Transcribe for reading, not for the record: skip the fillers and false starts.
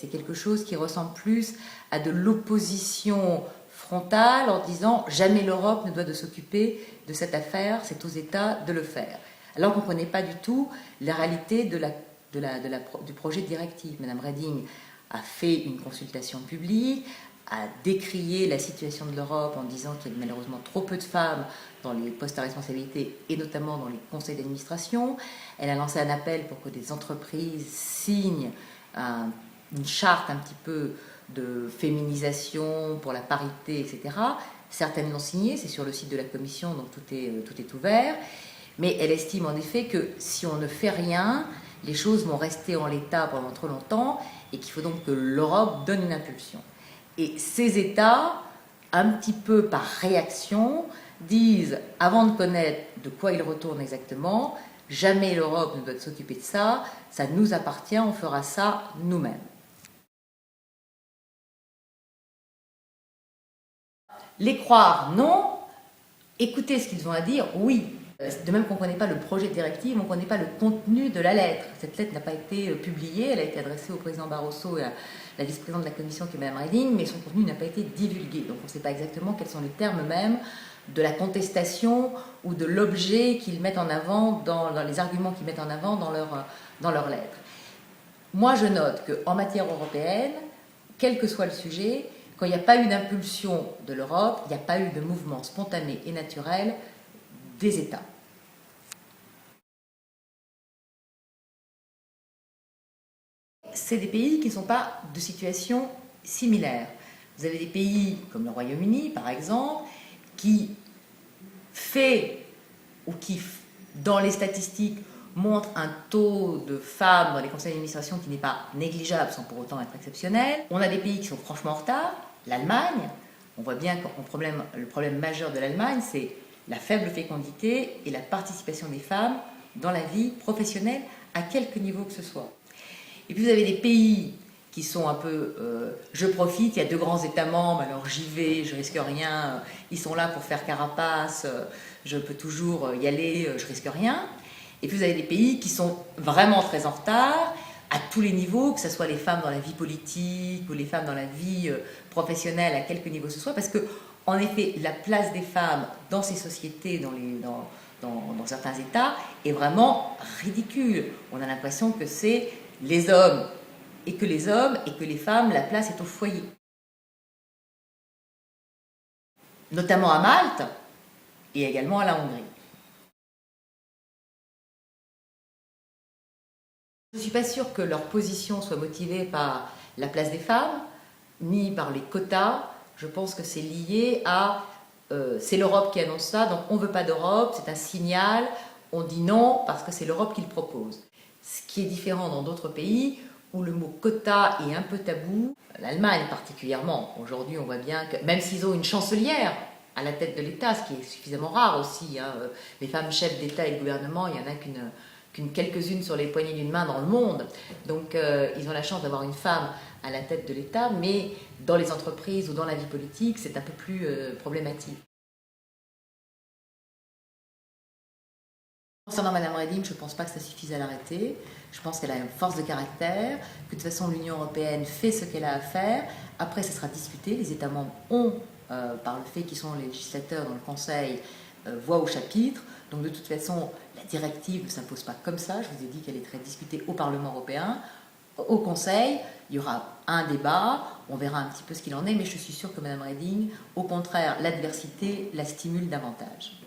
C'est quelque chose qui ressemble plus à de l'opposition frontale en disant jamais l'Europe ne doit de s'occuper de cette affaire, c'est aux États de le faire. Alors qu'on ne connaît pas du tout la réalité du projet de directive. Madame Reding a fait une consultation publique, a décrié la situation de l'Europe en disant qu'il y a malheureusement trop peu de femmes dans les postes à responsabilité et notamment dans les conseils d'administration. Elle a lancé un appel pour que des entreprises signent une charte un petit peu de féminisation pour la parité, etc. Certaines l'ont signé, c'est sur le site de la Commission, donc tout est ouvert. Mais elle estime en effet que si on ne fait rien, les choses vont rester en l'état pendant trop longtemps et qu'il faut donc que l'Europe donne une impulsion. Et ces États, un petit peu par réaction, disent, avant de connaître de quoi ils retournent exactement, jamais l'Europe ne doit s'occuper de ça, ça nous appartient, on fera ça nous-mêmes. Les croire, non. Écouter ce qu'ils ont à dire, oui. De même qu'on ne connaît pas le projet de directive, on ne connaît pas le contenu de la lettre. Cette lettre n'a pas été publiée, elle a été adressée au président Barroso et à la vice-présidente de la Commission qui est Mme Reding, mais son contenu n'a pas été divulgué. Donc on ne sait pas exactement quels sont les termes même de la contestation ou de l'objet qu'ils mettent en avant, dans les arguments qu'ils mettent en avant dans leur lettre. Moi je note qu'en matière européenne, quel que soit le sujet, quand il n'y a pas eu d'impulsion de l'Europe, il n'y a pas eu de mouvement spontané et naturel des États. C'est des pays qui ne sont pas de situation similaire. Vous avez des pays comme le Royaume-Uni, par exemple, qui fait, ou qui, dans les statistiques, montre un taux de femmes dans les conseils d'administration qui n'est pas négligeable sans pour autant être exceptionnel. On a des pays qui sont franchement en retard. L'Allemagne, on voit bien que le problème majeur de l'Allemagne, c'est la faible fécondité et la participation des femmes dans la vie professionnelle à quelque niveau que ce soit. Et puis vous avez des pays qui sont un peu je profite, il y a 2 grands États membres, alors j'y vais, je risque rien, ils sont là pour faire carapace, je peux toujours y aller, je risque rien. Et puis vous avez des pays qui sont vraiment très en retard, à tous les niveaux, que ce soit les femmes dans la vie politique ou les femmes dans la vie professionnelle, à quelque niveau que ce soit, parce que, en effet, la place des femmes dans ces sociétés, dans certains États, est vraiment ridicule. On a l'impression que c'est les hommes, et que les femmes, la place est au foyer. Notamment à Malte, et également à la Hongrie. Je ne suis pas sûre que leur position soit motivée par la place des femmes, ni par les quotas. Je pense que c'est lié à c'est l'Europe qui annonce ça, donc on ne veut pas d'Europe, c'est un signal, on dit non parce que c'est l'Europe qui le propose. Ce qui est différent dans d'autres pays où le mot quota est un peu tabou, l'Allemagne particulièrement. Aujourd'hui, on voit bien que même s'ils ont une chancelière à la tête de l'État, ce qui est suffisamment rare aussi, hein, les femmes chefs d'État et de gouvernement, il n'y en a qu'une quelques-unes sur les poignées d'une main dans le monde. Donc ils ont la chance d'avoir une femme à la tête de l'État, mais dans les entreprises ou dans la vie politique, c'est un peu plus problématique. Concernant Mme Reding, je ne pense pas que ça suffise à l'arrêter. Je pense qu'elle a une force de caractère, que de toute façon l'Union européenne fait ce qu'elle a à faire. Après, ça sera discuté. Les États membres ont, par le fait qu'ils sont les législateurs dans le Conseil, voix au chapitre. Donc de toute façon, la directive ne s'impose pas comme ça. Je vous ai dit qu'elle est discutée au Parlement européen. Au Conseil, il y aura un débat, on verra un petit peu ce qu'il en est, mais je suis sûre que Mme Reding, au contraire, l'adversité la stimule davantage.